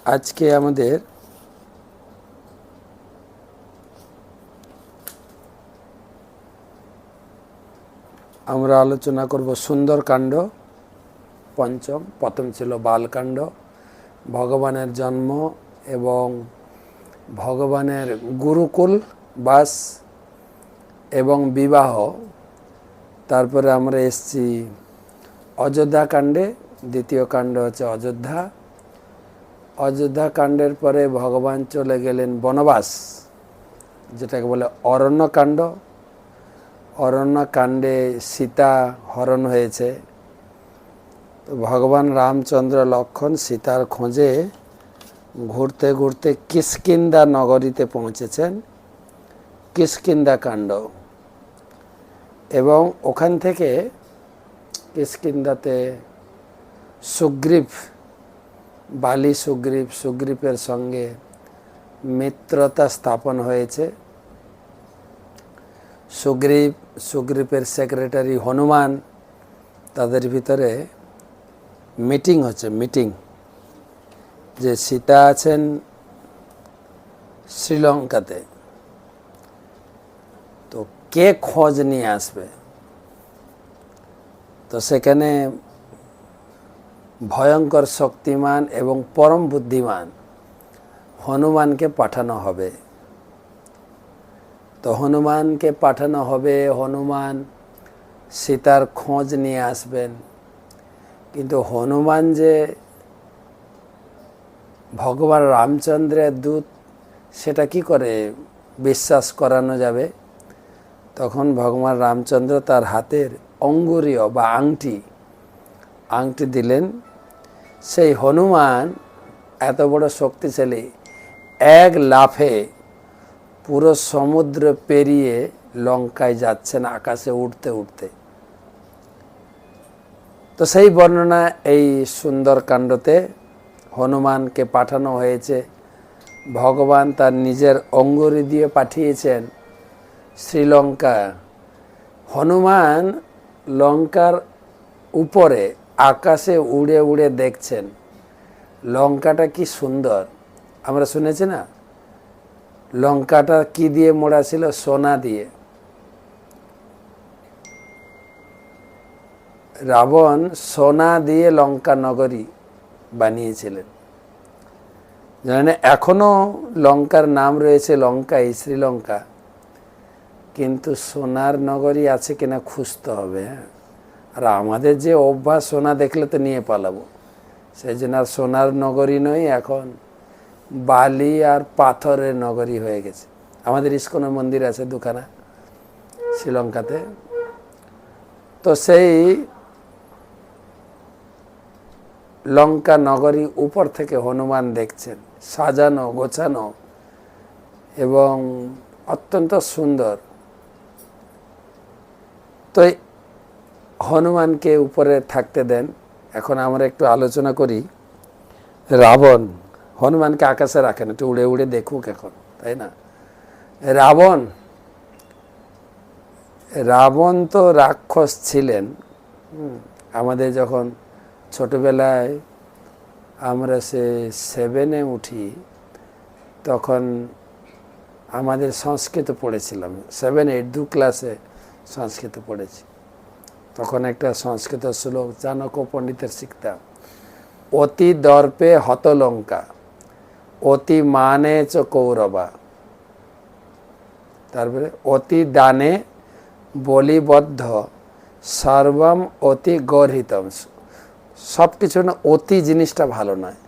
আজকে আমাদের আমরা আলোচনা করব সুন্দরকাণ্ড পঞ্চম। প্রথম ছিল বালকাণ্ড, ভগবানের জন্ম এবং ভগবানের গুরুকুল বাস এবং বিবাহ। তারপরে আমরা এসছি অযোধ্যা কাণ্ডে। দ্বিতীয় কাণ্ড হচ্ছে অযোধ্যা। অযোধ্যা কাণ্ডের পরে ভগবান চলে গেলেন বনবাস, যেটাকে বলে অরণ্যকাণ্ড। অরণ্যকাণ্ডে সীতা হরণ হয়েছে। তো ভগবান রামচন্দ্র লক্ষ্মণ সীতার খোঁজে ঘুরতে ঘুরতে কিষ্কিন্ধা নগরীতে পৌঁছেছেন, কিষ্কিন্ধা কাণ্ড। এবং ওখান থেকে কিষ্কিন্ধাতে সুগ্রীব, বালি সুগ্রীবের সঙ্গে মিত্রতা স্থাপন হয়েছে। সুগ্রীবের সেক্রেটারি হনুমান, তাদের ভিতরে মিটিং হচ্ছে। যে সীতা আছেন শ্রীলঙ্কাতে, তো কে খোঁজ নিয়ে আসবে। তো সেখানে ভয়ঙ্কর শক্তিমান এবং পরম বুদ্ধিমান হনুমানকে পাঠানো হবে। তো হনুমানকে পাঠানো হবে, হনুমান সীতার খোঁজ নিয়ে আসবেন। কিন্তু হনুমান যে ভগবান রামচন্দ্রের দূত, সেটা কি করে বিশ্বাস করানো যাবে? তখন ভগবান রামচন্দ্র তার হাতের অঙ্গুরীয় বা আংটি দিলেন। সেই হনুমান এত বড় শক্তিশালী, এক লাফে পুরো সমুদ্র পেরিয়ে লঙ্কায় যাচ্ছেন আকাশে উঠতে উঠতে। তো সেই বর্ণনা এই সুন্দরকাণ্ডতে হনুমানকে পাঠানো হয়েছে। ভগবান তার নিজের অঙ্গুরি দিয়ে পাঠিয়েছেন শ্রীলঙ্কা। হনুমান লঙ্কার উপরে আকাশে উড়ে উড়ে দেখছেন লঙ্কাটা কি সুন্দর। আমরা শুনেছি না, লঙ্কাটা কি দিয়ে মোড়া ছিল? সোনা দিয়ে। রাবণ সোনা দিয়ে লঙ্কা নগরী বানিয়েছিলেন। জানেন, এখনো লঙ্কার নাম রয়েছে লঙ্কাই, শ্রীলঙ্কা। কিন্তু সোনার নগরী আছে কিনা খুঁজতে হবে। আর আমাদের যে অভ্যাস, সোনা দেখলে তো নিয়ে পালাবো, সেই জন্য আর সোনার নগরী নয়, এখন বালি আর পাথরের নগরী হয়ে গেছে। আমাদের ইস্কনের মন্দির আছে দুখানা শ্রীলঙ্কাতে। তো সেই লঙ্কা নগরী উপর থেকে হনুমান দেখছেন, সাজানো গোছানো এবং অত্যন্ত সুন্দর। তো হনুমানকে উপরে থাকতে দেন। এখন আমরা একটু আলোচনা করি। রাবণ হনুমানকে আকাশে রাখেন, একটু উড়ে উড়ে দেখুক এখন, তাই না? রাবণ তো রাক্ষস ছিলেন। আমাদের যখন ছোটবেলায় আমরা 7-এ উঠি, তখন আমাদের সংস্কৃত পড়েছিলাম। 7-8 দু ক্লাসে সংস্কৃত পড়েছি। তখন একটা সংস্কৃত শ্লোক চাণক্য পণ্ডিতের শিখতাম। অতি দর্পে হত লঙ্কা, অতি মানে চ কৌরবা। তারপরে অতি দানে বলিবদ্ধ সর্বম অতি গর্হিতম। সব কিছু না, অতি জিনিসটা ভালো নয়।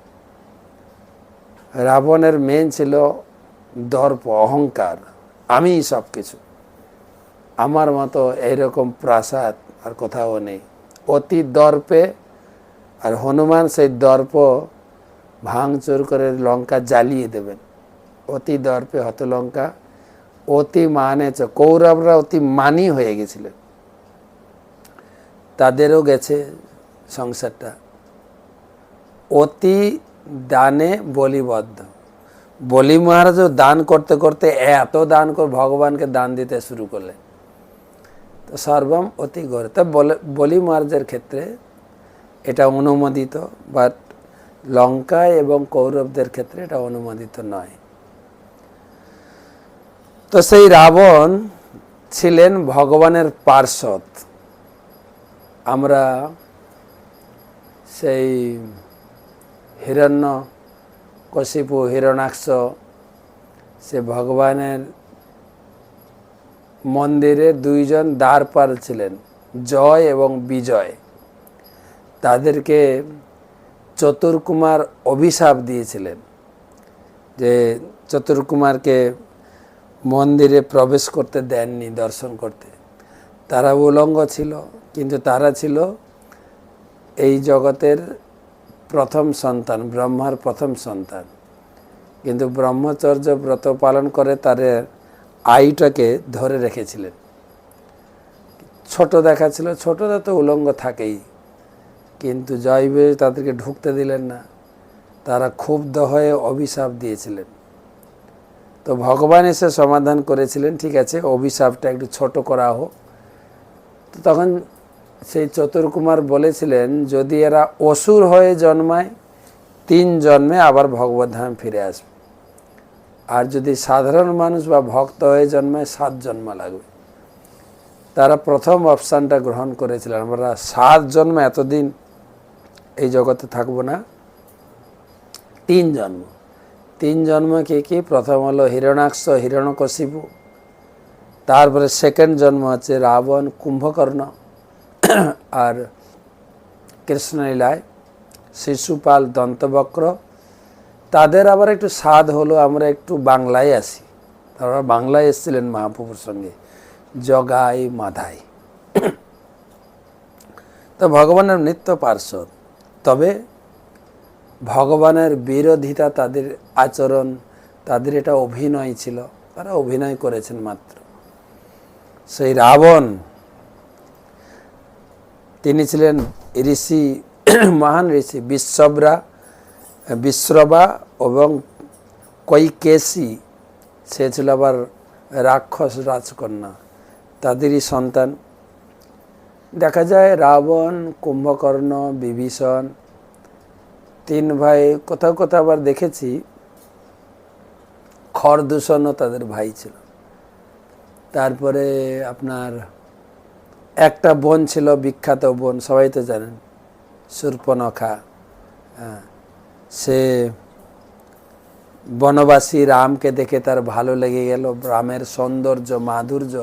রাবণের মেন ছিল দর্প, অহংকার। আমি সব কিছু, আমার মতো এইরকম প্রাসাদ আর কোথাও নেই। অতি দর্পে। আর হনুমান সেই দর্প ভাঙচুর করে লঙ্কা জ্বালিয়ে দেবেন। অতি দর্পে হত লঙ্কা, অতি মানে। কৌরবরা অতি মানি হয়ে গেছিলেন, তাদেরও গেছে সংসারটা। অতি দানে বলিবদ্ধ। বলি মহারাজও দান করতে করতে এত দান করে ভগবানকে দান দিতে শুরু করলেন। তো সর্বম অতি গৌর। তো বলি মহারাজের ক্ষেত্রে এটা অনুমোদিত, বাট লঙ্কায় এবং কৌরবদের ক্ষেত্রে এটা অনুমোদিত নয়। তো সেই রাবণ ছিলেন ভগবানের পার্ষদ। আমরা সেই হিরণ্যকশিপু, হিরণ্যাক্ষ, সে ভগবানের মন্দিরে দুইজন দ্বারপাল ছিলেন, জয় এবং বিজয়। তাদেরকে চতুর্কুমার অভিশাপ দিয়েছিলেন যে চতুর্কুমারকে মন্দিরে প্রবেশ করতে দেননি, দর্শন করতে। তারা উলঙ্গ ছিল, কিন্তু তারা ছিল এই জগতের প্রথম সন্তান, ব্রহ্মার প্রথম সন্তান। কিন্তু ব্রহ্মচর্য ব্রত পালন করে তাদের আয়ুটাকে ধরে রেখেছিলেন। ছোট দেখাচ্ছিল, ছোটরা তো উলঙ্গ থাকেই, কিন্তু জয়বে তাদেরকে ঢুকতে দিলেন না। তারা ক্ষুব্ধ হয়ে অভিশাপ দিয়েছিলেন। তো ভগবান এসে সমাধান করেছিলেন, ঠিক আছে অভিশাপটা একটু ছোট করা হোক। তো তখন সেই চতুর্কুমার বলেছিলেন, যদি এরা অসুর হয়ে জন্মায় 3 জন্মে আবার ভগবত ধাম ফিরে আসবে, আর যদি সাধারণ মানুষ বা ভক্ত হয়ে জন্মায় 7 জন্ম লাগবে। তারা প্রথম অপশানটা গ্রহণ করেছিলেন, আমরা 7 জন্ম এতদিন এই জগতে থাকবো না, 3 জন্ম। 3 জন্ম কি? প্রথম হলো হিরণ্যাক্ষ, হিরণ্যকশিপু, তারপরে সেকেন্ড জন্ম হচ্ছে রাবণ, কুম্ভকর্ণ, আর কৃষ্ণলীলায় শিশুপাল, দন্তবক্র। তাদের আবার একটু স্বাদ হলো আমরা একটু বাংলায় আসি। তারা বাংলায় এসেছিলেন মহাপ্রভুর সঙ্গে, জগাই মাধাই। তো ভগবানের নিত্য পার্ষদ, তবে ভগবানের বিরোধিতা তাদের আচরণ, তাদের এটা অভিনয় ছিল, তারা অভিনয় করেছেন মাত্র। সেই রাবণ তিনি ছিলেন ঋষি, মহান ঋষি বিশ্রবা এবং কৈকেশী, সে ছিল আবার রাক্ষস রাজকন্যা, তাদেরই সন্তান। দেখা যায় রাবণ, কুম্ভকর্ণ, বিভীষণ 3 ভাই। কোথাও কোথাও আবার দেখেছি খরদূষণও তাদের ভাই ছিল। তারপরে আপনার একটা বোন ছিল, বিখ্যাত বোন, সবাই তো জানেন, শূর্পণখা। সে বনবাসী রামকে দেখে তার ভালো লেগে গেল, রামের সৌন্দর্য, মাধুর্য।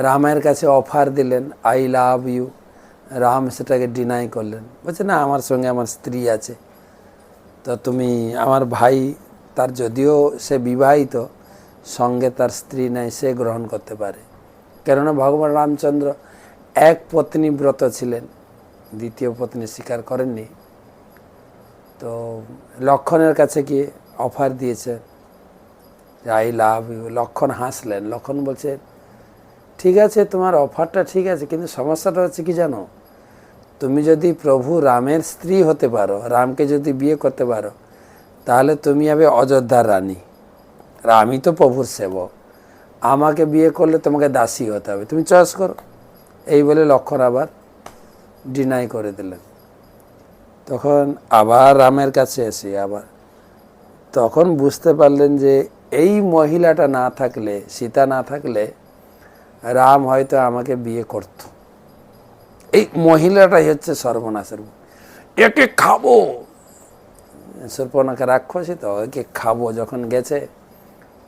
রামের কাছে অফার দিলেন, আই লাভ ইউ। রাম সেটাকে ডিনাই করলেন, বলছে না, আমার সঙ্গে আমার স্ত্রী আছে, তো তুমি আমার ভাই, তার যদিও সে বিবাহিত, সঙ্গে তার স্ত্রী নাই, সে গ্রহণ করতে পারে। কেননা ভগবান রামচন্দ্র এক পত্নী ব্রত ছিলেন, দ্বিতীয় পত্নী স্বীকার করেননি। তো লক্ষণের কাছে গিয়ে অফার দিয়েছে, আই লাভ ইউ। লক্ষণ হাসলেন। লক্ষণ বলছে, ঠিক আছে তোমার অফারটা ঠিক আছে, কিন্তু সমস্যাটা হচ্ছে কি জানো, তুমি যদি প্রভু রামের স্ত্রী হতে পারো, রামকে যদি বিয়ে করতে পারো, তাহলে তুমি হবে অযোধ্যার রানী, আর আমি তো প্রভুর সেবক, আমাকে বিয়ে করলে তোমাকে দাসী হতে হবে, তুমি চয়েস করো। এই বলে লক্ষণ আবার ডিনাই করে দিলেন। তখন আবার রামের কাছে এসে আবার তখন বুঝতে পারলেন যে এই মহিলাটা না থাকলে, সীতা না থাকলে রাম হয়তো আমাকে বিয়ে করত। এই মহিলাটাই হচ্ছে সর্বনাশের, একে খাবো। শূর্পণখা রাক্ষসী তো, একে খাবো। যখন গেছে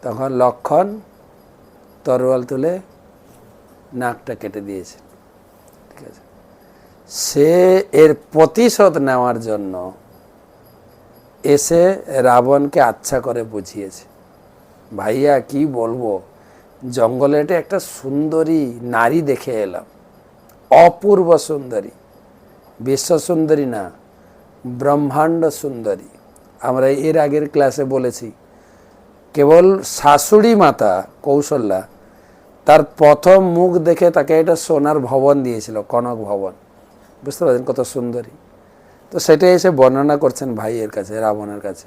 তখন লক্ষণ তরোয়াল তুলে নাকটা কেটে দিয়েছে। ঠিক আছে, সে এর প্রতিশোধ নেওয়ার জন্য এসে রাবণকে আচ্ছা করে বুঝিয়েছে, ভাইয়া কি বলবো, জঙ্গলে একটা সুন্দরী নারী দেখে এলাম, অপূর্ব সুন্দরী, বিশ্ব সুন্দরী না, ব্রহ্মাণ্ড সুন্দরী। আমরা এর আগের ক্লাসে বলেছি, কেবল শাশুড়ি মাতা কৌশল্যা তার প্রথম মুখ দেখে তাকে একটা সোনার ভবন দিয়েছিল, কনক ভবন। বুঝতে পারছেন কত সুন্দরী। তো সেটাই এসে বর্ণনা করছেন ভাইয়ের কাছে, রাবণের কাছে।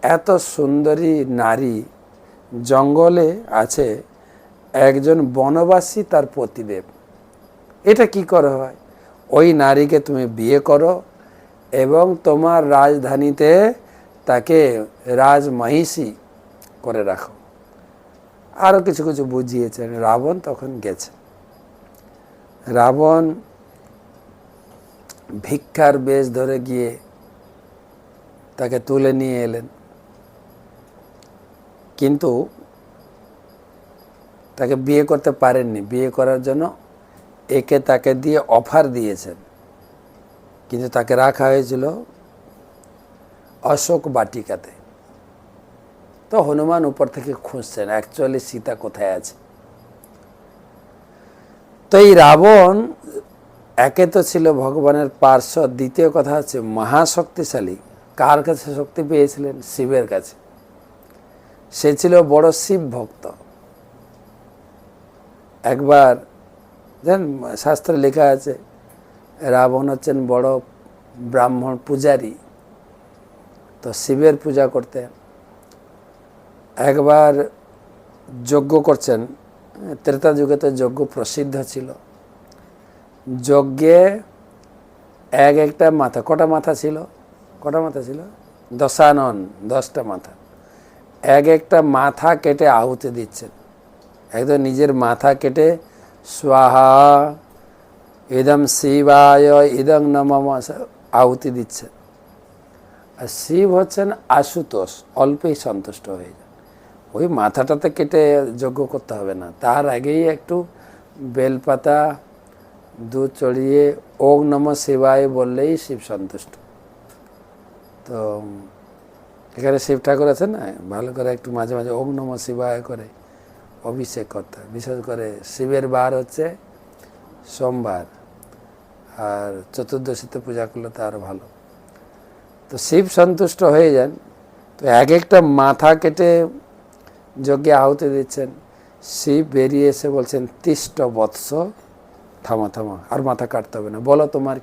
এত সুন্দরী নারী জঙ্গলে আছে, একজন বনবাসী তার পতিদেব, এটা কি করে হয়? ওই নারীকে তুমি বিয়ে করো এবং তোমার রাজধানীতে তাকে রাজমহিষী করে রাখো। আরও কিছু কিছু বুঝিয়েছেন। রাবণ তখন গেছে। রাবণ ভিক্ষার বেশ ধরে গিয়ে তাকে তুলে নিয়ে এলেন, কিন্তু তাকে বিয়ে করতে পারেননি। বিয়ে করার জন্য একে তাকে দিয়ে অফার দিয়েছেন, কিন্তু তাকে রাখা হয়েছিল অশোক বাটিকাতে। তো হনুমান উপর থেকে খুঁজছেন অ্যাকচুয়ালি সীতা কোথায় আছে। তো এই রাবণ একে তো ছিল ভগবানের পার্শ্বদ, দ্বিতীয় কথা হচ্ছে মহাশক্তিশালী। কার কাছে শক্তি পেয়েছিলেন? শিবের কাছে। সে ছিল বড় শিব ভক্ত। একবার জানেন, শাস্ত্রে লেখা আছে রাবণ হচ্ছেন বড় ব্রাহ্মণ পূজারী, তো শিবের পূজা করতেন। একবার যজ্ঞ করছেন, ত্রেতা যুগে তো যজ্ঞ প্রসিদ্ধ ছিল। যজ্ঞে একটা মাথা, কটা মাথা ছিল? কটা মাথা ছিল? দশানন, 10টা মাথা। একটা মাথা কেটে আহুতি দিচ্ছেন। একদম নিজের মাথা কেটে স্বাহা ইদম শিবায় ইদং নমঃ আহুতি দিচ্ছেন। আর শিব হচ্ছেন আশুতোষ, অল্পেই সন্তুষ্ট হয়ে যান। ওই মাথাটাতে কেটে যজ্ঞ করতে হবে না, তার আগেই একটু বেলপাতা দুধ চড়িয়ে ওং নমঃ শিবায় বললেই শিব সন্তুষ্ট। তো এখানে শিব ঠাকুর আছে না, ভালো করে একটু মাঝে মাঝে ওং নমঃ শিবায় করে অভিষেক করতে হয়। বিশেষ করে শিবের বার হচ্ছে সোমবার, আর চতুর্দশীতে পূজা করলে তো আরও ভালো। তো শিব সন্তুষ্ট হয়ে যান। তো একটা মাথা কেটে যজ্ঞে আহুতি দিচ্ছেন। শিব বেরিয়ে এসে বলছেন তিষ্ট বৎস, থামা থামা, আর মাথা কাটতে হবে না, বলো তোমার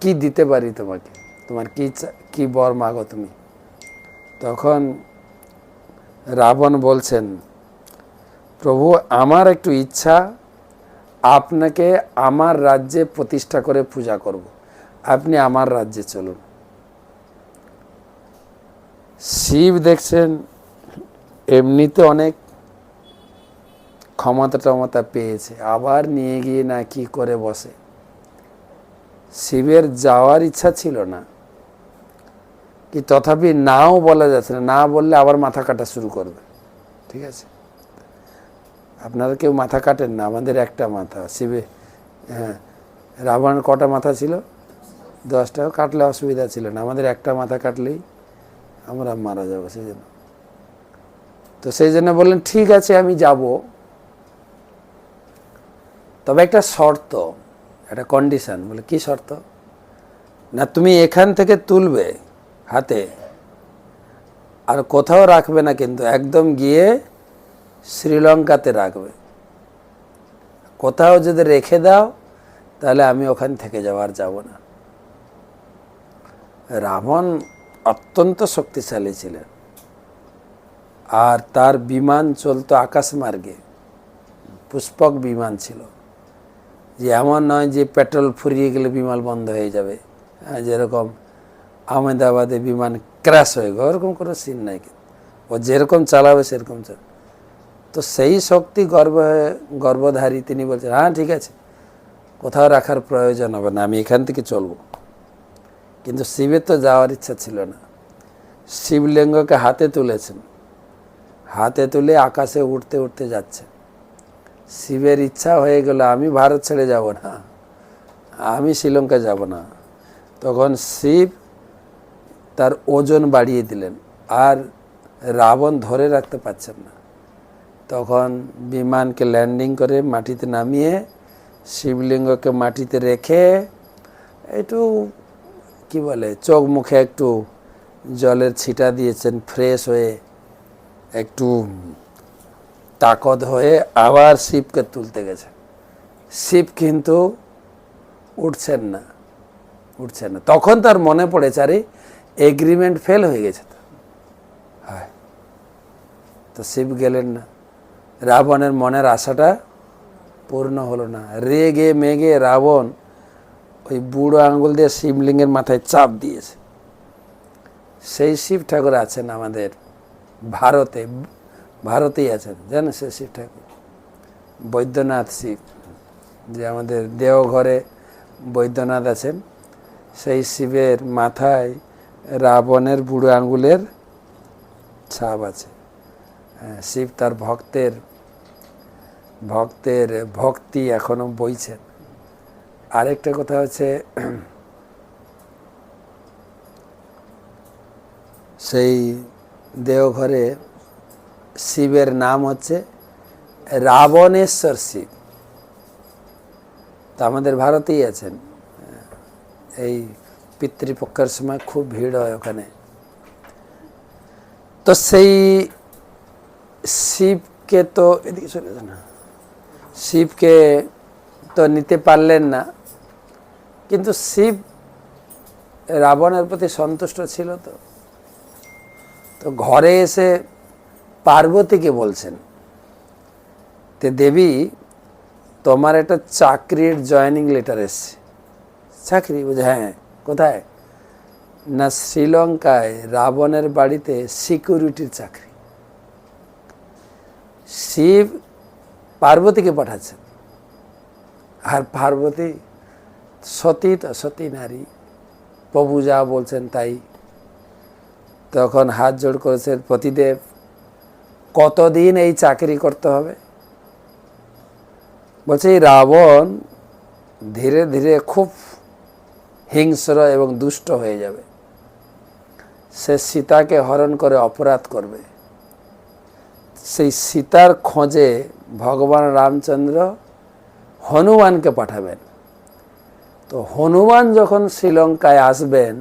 কি দিতে পারি তোমাকে, তোমার কি বর মাগো তুমি। তখন রাবণ বলছেন, প্রভু আমার একটু ইচ্ছা, আপনাকে আমার রাজ্যে প্রতিষ্ঠা করে পূজা করব, আপনি আমার রাজ্যে চলুন। শিব দেখছেন এমনিতে অনেক ক্ষমতা পেয়েছে, আবার নিয়ে গিয়ে না কি করে বসে। শিবের যাওয়ার ইচ্ছা ছিল না, কি তথাপি নাও বলা যাচ্ছে না, না বললে আবার মাথা কাটা শুরু করবে। ঠিক আছে, আপনারা কেউ মাথা কাটেন না, আমাদের একটা মাথা। শিবে হ্যাঁ, রাবণের কটা মাথা ছিল? 10টা। কাটলে অসুবিধা ছিল না, আমাদের একটা মাথা কাটলেই আমরা মারা যাবো। সেই জন্য সেই জন্য বললেন ঠিক আছে আমি যাব, তবে একটা শর্ত, একটা কন্ডিশন। বলে কি শর্ত? না তুমি এখান থেকে তুলবে হাতে, আর কোথাও রাখবে না, কিন্তু একদম গিয়ে শ্রীলঙ্কাতে রাখবে। কোথাও যদি রেখে দাও তাহলে আমি ওখান থেকে যাওয়ার যাব না। রাবণ অত্যন্ত শক্তিশালী ছিলেন, আর তার বিমান চলতো আকাশমার্গে, পুষ্পক বিমান ছিল। যে এমন নয় যে পেট্রোল ফুরিয়ে গেলে বিমান বন্ধ হয়ে যাবে, যেরকম আহমেদাবাদে বিমান ক্র্যাশ হয়ে গেল, ওরকম কোনো সিন নাই। ও যেরকম চালাবে সেরকম চালাবে। তো সেই শক্তি গর্ভধারী তিনি বলছেন হ্যাঁ ঠিক আছে, কোথাও রাখার প্রয়োজন হবে না, আমি এখান থেকে চলব। কিন্তু শিবের তো যাওয়ার ইচ্ছা ছিল না। শিবলিঙ্গকে হাতে তুলেছেন, হাতে তুলে আকাশে উঠতে উঠতে যাচ্ছে। শিবের ইচ্ছা হয়ে গেল আমি ভারত ছেড়ে যাব না, আমি শ্রীলঙ্কা যাব না। তখন শিব তার ওজন বাড়িয়ে দিলেন, আর রাবণ ধরে রাখতে পারছেন না। তখন বিমানকে ল্যান্ডিং করে মাটিতে নামিয়ে শিবলিঙ্গকে মাটিতে রেখে একটু কি বলে চোখ মুখে একটু জলের ছিটা দিয়েছেন, ফ্রেশ হয়ে একটু তাকত হয়ে আবার শিবকে তুলতে গেছে। শিব কিন্তু উঠছেন না। তখন তার মনে পড়েছে আরে এগ্রিমেন্ট ফেল হয়ে গেছে। তো শিব গেলেন না, রাবণের মনের আশাটা পূর্ণ হলো না। রেগে মেগে রাবণ ওই বুড়ো আঙ্গুল দিয়ে শিবলিঙ্গের মাথায় চাপ দিয়েছে। সেই শিব ঠাকুর আছেন আমাদের ভারতে, ভারতেই আছেন, জানেন সে শিব ঠাকুর বৈদ্যনাথ শিব, যে আমাদের দেওঘরে বৈদ্যনাথ আছেন, সেই শিবের মাথায় রাবণের বুড়ো আঙ্গুলের ছাপ আছে। শিব তার ভক্তের ভক্তি এখনো বইছেন। আরেকটা কথা হচ্ছে, সেই দেওঘরে শিবের নাম হচ্ছে রাবণেশ্বর শিব। তা আমাদের ভারতেই আছেন। এই পিতৃপক্ষের সময় খুব ভিড় হয় ওখানে। তো সেই শিবকে তো এদিকে চলে যান না, শিবকে তো নিতে পারলেন না, কিন্তু শিব রাবণের প্রতি সন্তুষ্ট ছিল। তো ঘরে এসে পার্বতীকে বলছেন, তে দেবী তোমার একটা চাকরির জয়েনিং লেটার এসছে। চাকরি? বুঝে হ্যাঁ, কোথায়? না, শ্রীলঙ্কায় রাবণের বাড়িতে সিকিউরিটির চাকরি। শিব পার্বতীকে পাঠাচ্ছেন, আর পার্বতী সতী, তো সতী নারী, প্রভু যা বলছেন তাই। তখন হাত জোড় করেছেন, পতিদেব কতদিন এই চাকরি করতে হবে? বলছে এই রাবণ ধীরে ধীরে খুব হিংস্র এবং দুষ্ট হয়ে যাবে, সে সীতাকে হরণ করে অপরাধ করবে। সেই সীতার খোঁজে ভগবান রামচন্দ্র হনুমানকে পাঠাবেন। তো হনুমান যখন শ্রীলঙ্কায় আসবেন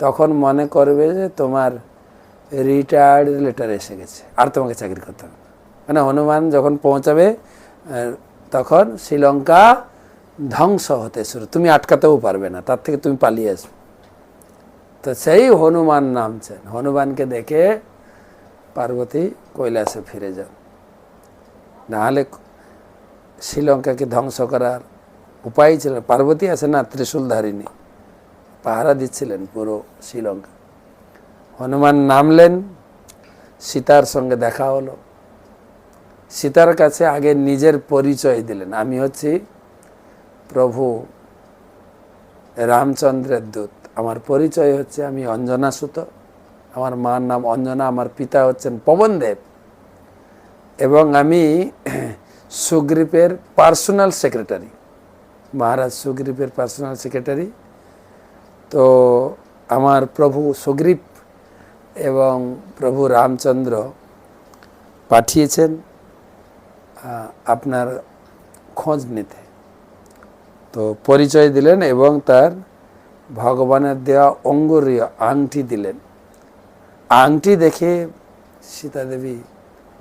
তখন মনে করবে যে তোমার রিটায়ার্ড লেটার এসে গেছে, আর তোমাকে চাকরি করতে হবে। মানে হনুমান যখন পৌঁছাবে তখন শ্রীলঙ্কা ধ্বংস হতে শুরু, তুমি আটকাতেও পারবে না, তার থেকে তুমি পালিয়ে আসবে। তো সেই হনুমান নামছেন। হনুমানকে দেখে পার্বতী কৈলাসে ফিরে যান, নাহলে শ্রীলঙ্কাকে ধ্বংস করার উপায় ছিল। পার্বতী আছে না, ত্রিশূলধারিণী, পাহারা দিচ্ছিলেন পুরো শ্রীলঙ্কা। হনুমান নামলেন, সীতার সঙ্গে দেখা হলো। সীতার কাছে আগে নিজের পরিচয় দিলেন, আমি হচ্ছি প্রভু রামচন্দ্রের দূত, আমার পরিচয় হচ্ছে আমি অঞ্জনা সুত, আমার মার নাম অঞ্জনা, আমার পিতা হচ্ছেন পবনদেব, এবং আমি সুগ্রীবের পার্সোনাল সেক্রেটারি, মহারাজ সুগ্রীবের পার্সোনাল সেক্রেটারি। তো আমার প্রভু সুগ্রীব এবং প্রভু রামচন্দ্র পাঠিয়েছেন আপনার খোঁজ নিতে। তো পরিচয় দিলেন এবং তার ভগবানের দেওয়া অঙ্গুরীয় আংটি দিলেন। আংটি দেখে সীতাদেবী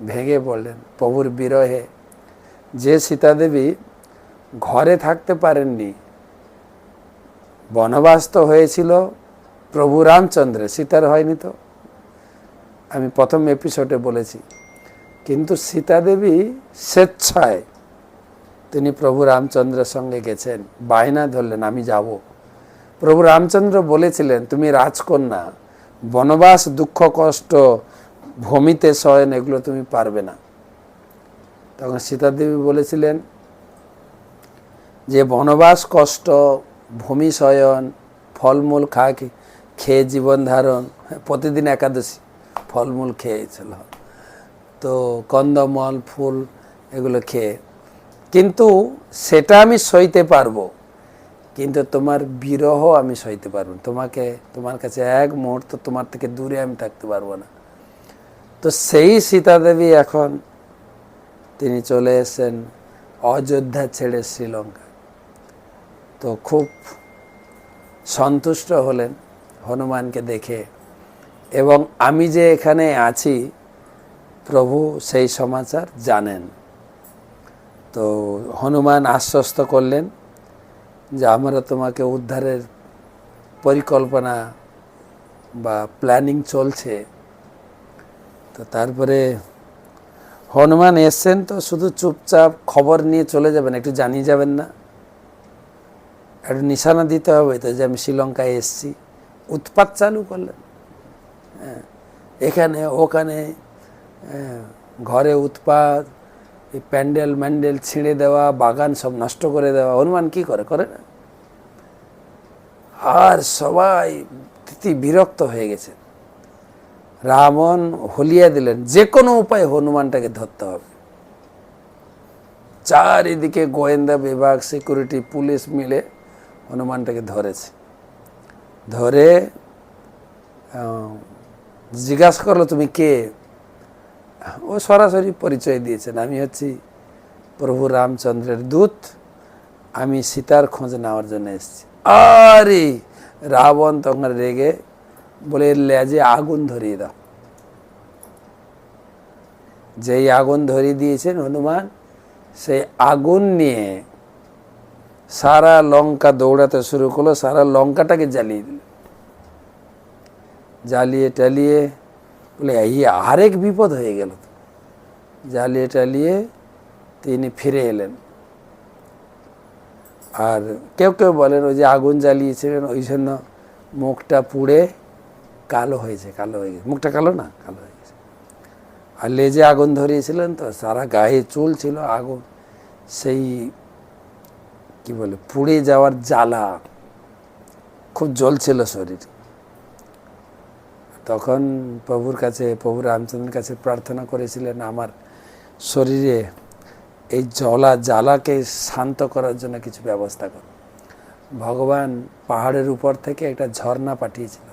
ভেঙে পড়লেন প্রভুর বিরহে। যে সীতাদেবী ঘরে থাকতে পারেননি, বনবাস তো হয়েছিল প্রভু রামচন্দ্রের, সীতার হয়নি। তো আমি প্রথম এপিসোডে বলেছি, কিন্তু সীতাদেবী স্বেচ্ছায় তিনি প্রভু রামচন্দ্রের সঙ্গে গেছেন, বায়না ধরলেন আমি যাব। প্রভু রামচন্দ্র বলেছিলেন তুমি রাজকন্যা, বনবাস, দুঃখ কষ্ট, ভূমিতে শয়ন, এগুলো তুমি পারবে না। তখন সীতাদেবী বলেছিলেন যে বনবাস কষ্ট, ভূমি শয়ন, ফলমূল খেয়ে জীবন ধারণ, প্রতিদিন একাদশী ফলমূল খেয়েছিল, তো কন্দমল ফুল এগুলো খেয়ে, কিন্তু সেটা আমি সইতে পারবো, কিন্তু তোমার বিরহ আমি সইতে পারবো না, তোমার কাছে এক মুহূর্ত তোমার থেকে দূরে আমি থাকতে পারবো না। তো সেই সীতাদেবী এখন তিনি চলে এসেছেন অযোধ্যা ছেড়ে শ্রীলঙ্কা। তো খুব সন্তুষ্ট হলেন হনুমানকে দেখে, এবং আমি যে এখানে আছি প্রভু সেই সমাচার জানেন। তো হনুমান আশ্বস্ত করলেন যে আমরা তোমাকে উদ্ধারের পরিকল্পনা বা প্ল্যানিং চলছে। তো তারপরে হনুমান এসছেন, তো শুধু চুপচাপ খবর নিয়ে চলে যাবেন, একটু জানিয়ে যাবেন না? একটু নিশানা দিতে হবে তো যে আমি শ্রীলঙ্কায় এসছি। উৎপাত চালু করলেন, এখানে ওখানে, ঘরে উৎপাত, এই প্যান্ডেল ম্যান্ডেল ছিঁড়ে দেওয়া, বাগান সব নষ্ট করে দেওয়া। হনুমান কি করে, করে না? আর সবাই বিরক্ত হয়ে গেছে। রাবণ হলিয়া দিলেন যে কোনো উপায়ে হনুমানটাকে ধরতে হবে। চারিদিকে গোয়েন্দা বিভাগ, সিকিউরিটি, পুলিশ মিলে হনুমানটাকে ধরেছে। ধরে জিজ্ঞাসা করলো তুমি কে? ও সরাসরি পরিচয় দিয়েছেন, আমি হচ্ছি প্রভু রামচন্দ্রের দূত, আমি সীতার খোঁজ নেওয়ার জন্য এসেছি। আরে রাবণ তখন রেগে বলে লেজে আগুন ধরিয়ে দাও। যেই আগুন ধরিয়ে দিয়েছেন হনুমান, সেই আগুন নিয়ে সারা লঙ্কা দৌড়াতে শুরু করলো, সারা লঙ্কাটাকে জ্বালিয়ে দিল। জ্বালিয়ে টালিয়ে বলে এই আরেক বিপদ হয়ে গেল। জ্বালিয়ে টালিয়ে তিনি ফিরে এলেন। আর কেউ কেউ বলেন ওই যে আগুন জ্বালিয়েছিলেন ওই জন্য মুখটা পুড়ে কালো হয়েছে, কালো হয়ে গেছে। মুখটা কালো না, কালো হয়ে গেছে। আর লেজে আগুন ধরিয়েছিলেন তো, সারা গায়ে চুল ছিল আগুন, সেই কি বলে পুড়ে যাওয়ার জ্বালা, খুব জ্বলছিল শরীর। তখন প্রভুর কাছে, প্রভু রামচন্দ্রের কাছে প্রার্থনা করেছিলেন আমার শরীরে এই জ্বালাকে শান্ত করার জন্য কিছু ব্যবস্থা কর। ভগবান পাহাড়ের উপর থেকে একটা ঝর্ণা পাঠিয়েছিল,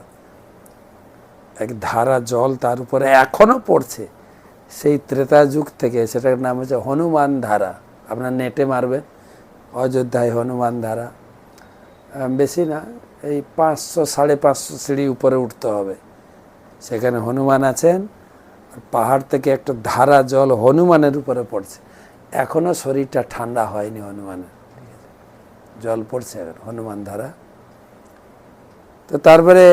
এক ধারা জল তার উপরে এখনো পড়ছে সেই ত্রেতা যুগ থেকে। সেটার নাম হচ্ছে হনুমান ধারা। আপনার নেটে মারবেন, অযোধ্যায় হনুমান ধারা। বেশি না, এই 500-550 সিঁড়ি উপরে উঠতে হবে, সেখানে হনুমান আছেন। পাহাড় থেকে একটা ধারা জল হনুমানের উপরে পড়ছে, এখনো শরীরটা ঠান্ডা হয়নি হনুমানের, জল পড়ছে হনুমান ধারা। তো তারপরে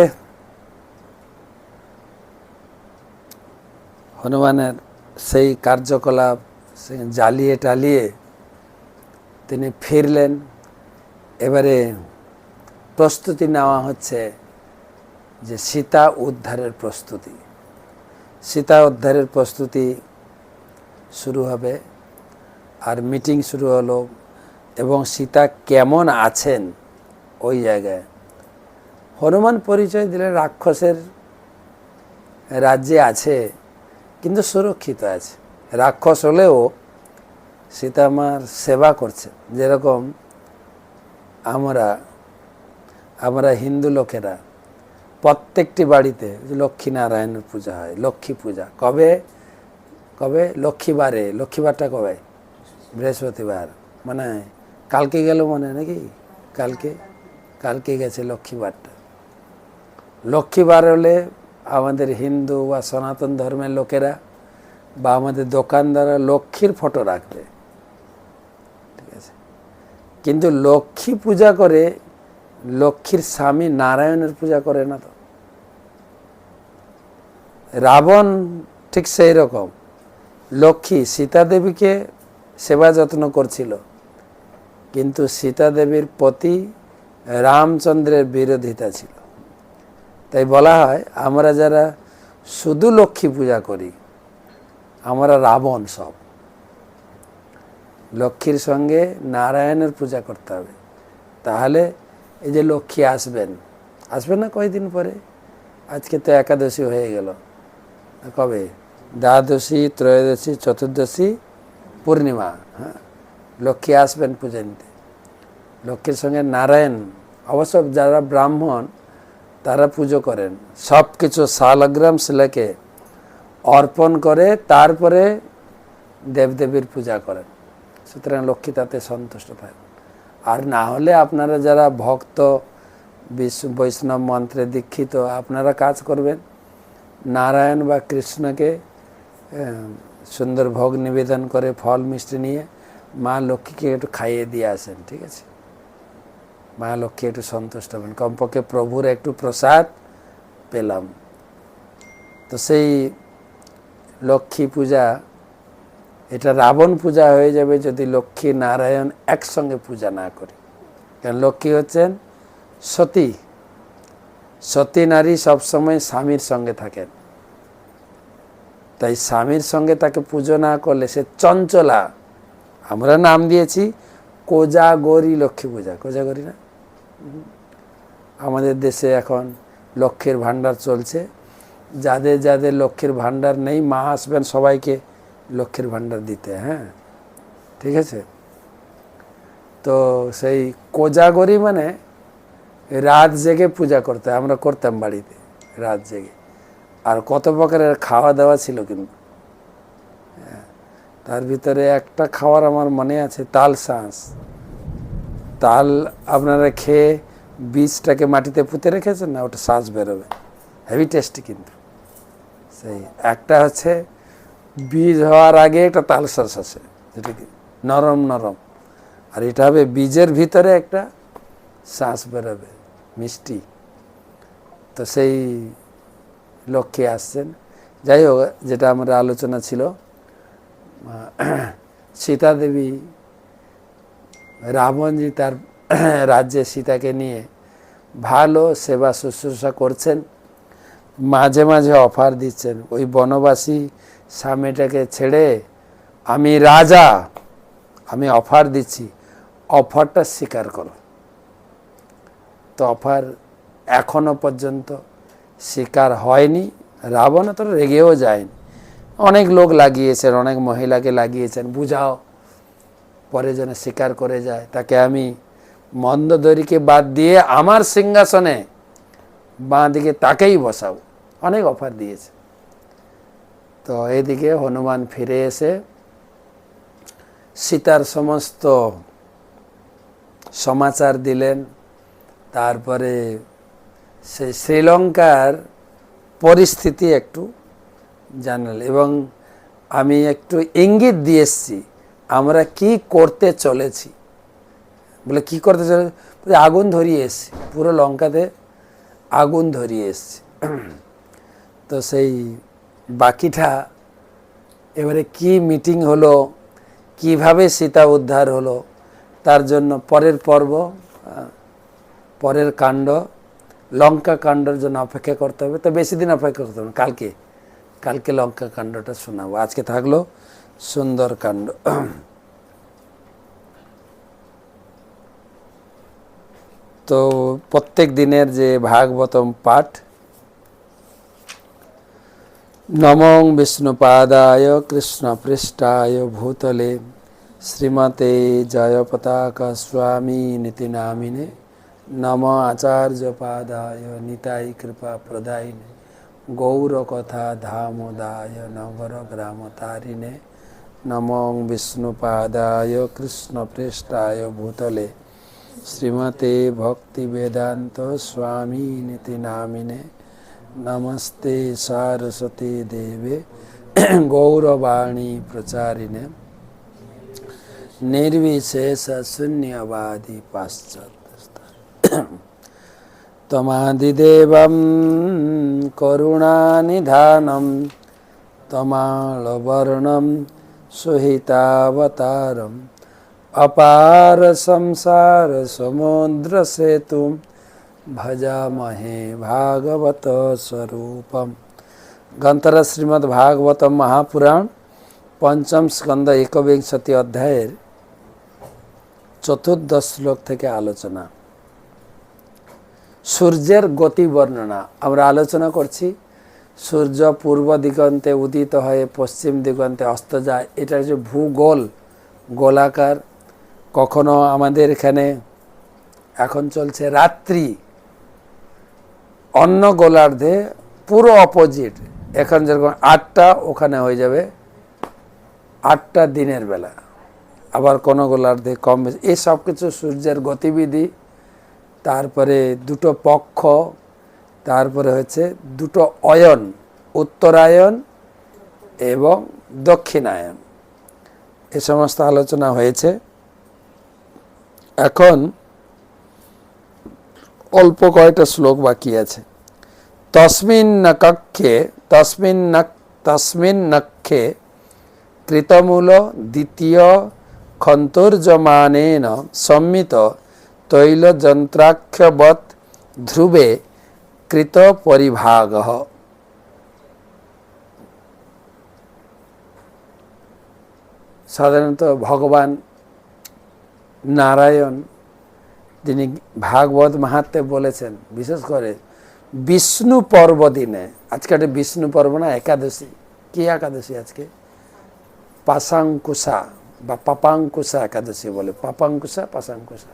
হনুমানের সেই কার্যকলাপ জ্বালিয়ে টালিয়ে তিনি ফিরলেন। এবারে প্রস্তুতি নেওয়া হচ্ছে যে সীতা উদ্ধারের প্রস্তুতি। সীতা উদ্ধারের প্রস্তুতি শুরু হবে, আর মিটিং শুরু হলো। এবং সীতা কেমন আছেন ওই জায়গায় হনুমান পরিচয় দিলেন, রাক্ষসের রাজ্যে আছে কিন্তু সুরক্ষিত আছে। রাক্ষস হলেও সীতা মার সেবা করছে। যেরকম আমরা হিন্দু লোকেরা প্রত্যেকটি বাড়িতে লক্ষ্মী নারায়ণের পূজা হয়, লক্ষ্মী পূজা। কবে কবে? লক্ষ্মীবারে। লক্ষ্মীবারটা কবে? বৃহস্পতিবার। মানে কালকে গেল মনে নাকি? কালকে গেছে লক্ষ্মীবারটা। লক্ষ্মীবার হলে আমাদের হিন্দু বা সনাতন ধর্মের লোকেরা বা আমাদের দোকানদাররা লক্ষ্মীর ফটো রাখবে, ঠিক আছে। কিন্তু লক্ষ্মী পূজা করে, লক্ষ্মীর স্বামী নারায়ণের পূজা করে না তো। রাবণ ঠিক সেই রকম লক্ষ্মী সীতা দেবীকে সেবা যত্ন করছিল, কিন্তু সীতা দেবীর প্রতি রামচন্দ্রের বিরোধিতা ছিল। তাই বলা হয় আমরা যারা শুধু লক্ষ্মী পূজা করি আমরা রাবণ সব। লক্ষ্মীর সঙ্গে নারায়ণের পূজা করতে হবে, তাহলে এই যে লক্ষ্মী আসবেন না কয়েকদিন পরে। আজকে তো একাদশী হয়ে গেল, কবে? দ্বাদশী, ত্রয়োদশী, চতুর্দশী, পূর্ণিমা। হ্যাঁ, লক্ষ্মী আসবেন পূজা নিতে। লক্ষ্মীর সঙ্গে নারায়ণ, অবশ্য যারা ব্রাহ্মণ তারা পুজো করেন, সব কিছু শালগ্রাম শিলাকে অর্পণ করে তারপরে দেবদেবীর পূজা করেন। সুতরাং লক্ষ্মী তাতে সন্তুষ্ট থাকেন। আর না হলে আপনারা যারা ভক্ত, বৈষ্ণব মন্ত্রে দীক্ষিত, আপনারা কাজ করবেন, নারায়ণ বা কৃষ্ণকে সুন্দর ভোগ নিবেদন করে ফল মিষ্টি নিয়ে মা লক্ষ্মীকে একটু খাইয়ে দিয়ে আসেন, ঠিক আছে। মা লক্ষ্মী একটু সন্তুষ্ট হবেন, কমপক্ষে প্রভুর একটু প্রসাদ পেলাম। তো সেই লক্ষ্মী পূজা, এটা রাবণ পূজা হয়ে যাবে যদি লক্ষ্মী নারায়ণ একসঙ্গে পূজা না করি। কারণ লক্ষ্মী হচ্ছেন সতী। সতী নারী সবসময় স্বামীর সঙ্গে থাকেন, তাই স্বামীর সঙ্গে তাকে পুজো না করলে সে চঞ্চলা। আমরা নাম দিয়েছি কোজাগরী লক্ষ্মী পূজা। কোজাগরী না? আমাদের দেশে এখন লক্ষ্মীর ভাণ্ডার চলছে। যাদের যাদের লক্ষ্মীর ভাণ্ডার নেই, মা আসবেন সবাইকে লক্ষ্মীর ভাণ্ডার দিতে। হ্যাঁ, ঠিক আছে। তো সেই কোজাগরী মানে রাত জেগে পূজা করতে, আমরা করতাম বাড়িতে রাত জেগে। আর কত প্রকারের খাওয়া দাওয়া ছিল কিন্তু। তার ভিতরে একটা খাওয়ার আমার মনে আছে, তাল শাঁস। তাল আপনারা খেয়ে বীজটাকে মাটিতে পুঁতে রেখেছেন না, ওটা শাঁস বেরোবে, হেভি টেস্টি কিন্তু। সেই একটা হচ্ছে বীজ হওয়ার আগে একটা তাল শাঁস আছে, যেটা কি নরম নরম, আর এটা হবে বীজের ভিতরে একটা শাঁস বেরোবে মিষ্টি। তো সেই লক্ষ্যে আসছেন। যাই হোক, যেটা আমার আলোচনা ছিল, সীতা দেবী, রাবণজি তার রাজ্যে সীতাকে নিয়ে ভালো সেবা শুশ্রূষা করছেন, মাঝে মাঝে অফার দিচ্ছেন, ওই বনবাসী স্বামীটাকে ছেড়ে আমি রাজা, আমি অফার দিচ্ছি, অফারটা স্বীকার করো। তো অফার এখনো পর্যন্ত স্বীকার হয়নি। রাবণ তো রেগেও যায়নি, অনেক লোক লাগিয়েছেন, অনেক মহিলাকে লাগিয়েছেন, বুঝাও, পরে যেন স্বীকার করে যায়, তাকে আমি মন্দোদরীকে বাদ দিয়ে আমার সিংহাসনে বাঁ দিকে তাকেই বসাবো, অনেক অফার দিয়েছে। তো এদিকে হনুমান ফিরে এসে সীতার সমস্ত সমাচার দিলেন। তারপরে সে শ্রীলঙ্কার পরিস্থিতি একটু জানাল, এবং আমি একটু ইঙ্গিত দিয়ে এসছি আমরা কি করতে চলেছি। বলে কি করতে চলেছি? আগুন ধরিয়ে এসছি, পুরো লঙ্কাতে আগুন ধরিয়ে এসছি। তো সেই বাকিটা এবারে কি মিটিং হলো, কিভাবে সীতা উদ্ধার হলো, তার জন্য পরের পর্ব, পরের কাণ্ড, লঙ্কা কাণ্ডের জন্য অপেক্ষা করতে হবে। তো বেশি দিন অপেক্ষা করতে হবে, কালকে লঙ্কা কাণ্ডটা শোনাবো। আজকে থাকলো সুন্দর কাণ্ড। তো প্রত্যেক দিনের যে ভাগবতম পাঠ, নমঃ বিষ্ণুপাদায় কৃষ্ণপৃষ্ঠায় ভূতলে শ্রীমতে জয়পতাকা স্বামী নীতি নামিনে নমঃ আচার্যপাদায় নিতাই কৃপা প্রদায়িনে গৌরকথা ধামোদায় নগর গ্রাম তারিণে নমঃ বিষ্ণুপাদায় কৃষ্ণপৃষ্ঠায় ভূতলে শ্রীমতে ভক্তিবেদান্ত স্বামী নীতি নামিনে নমস্তে সারস্বতী দেবে গৌরবাণী প্রচারিণে निर्विशेष शून्यवादी पाश्चात्य तमादिदेवं करुणानिधानं तमालवर्णं सुहितावतारम् अपार संसार समुद्र सेतुं भजामहे भागवत स्वरूपम। ग्रंथरा श्रीमद् भागवतम महापुराण पंचम स्कंद एकविंशति अध्यायेर चतुर्दश श्लोक থেকে আলোচনা। সূর্যের গতি বর্ণনা আমরা আলোচনা করছি। সূর্য পূর্ব দিগন্তে উদিত হয়ে পশ্চিম দিগন্তে অস্ত যায়, এটা হচ্ছে ভূগোল, গোলাকার। কখনো আমাদের এখানে এখন চলছে রাত্রি, অন্য গোলার্ধে পুরো অপোজিট, এখন যেরকম 8টা ওখানে হয়ে যাবে 8টা দিনের বেলা, আবার কোনো গোলার্ধে কম বেশি। এই সব কিছু সূর্যের গতিবিধি। তারপরে দুটো পক্ষ, তারপরে হচ্ছে দুটো অয়ন, উত্তরায়ণ এবং দক্ষিণায়ন, এ সমস্ত আলোচনা হয়েছে। এখন অল্প কয়টা শ্লোক বাকি আছে। তস্মিন নক্ষে কৃতমূল দ্বিতীয় খন্তর্যমানেন সম্মিত তৈলযন্ত্রাক্ষবৎ ধ্রুবে কৃত পরিভাগঃ। সাধারণত ভগবান নারায়ণ তিনি ভাগবত মাহাত্ম্যে বলেছেন, বিশেষ করে বিষ্ণু পর্ব দিনে, আজকে একটা বিষ্ণু পর্ব না, একাদশী, কি একাদশী আজকে? পাশাঙ্কুশা বা পাপাঙ্কুশা একাদশী বলে, পাপাঙ্কুশা পাশাঙ্কুশা।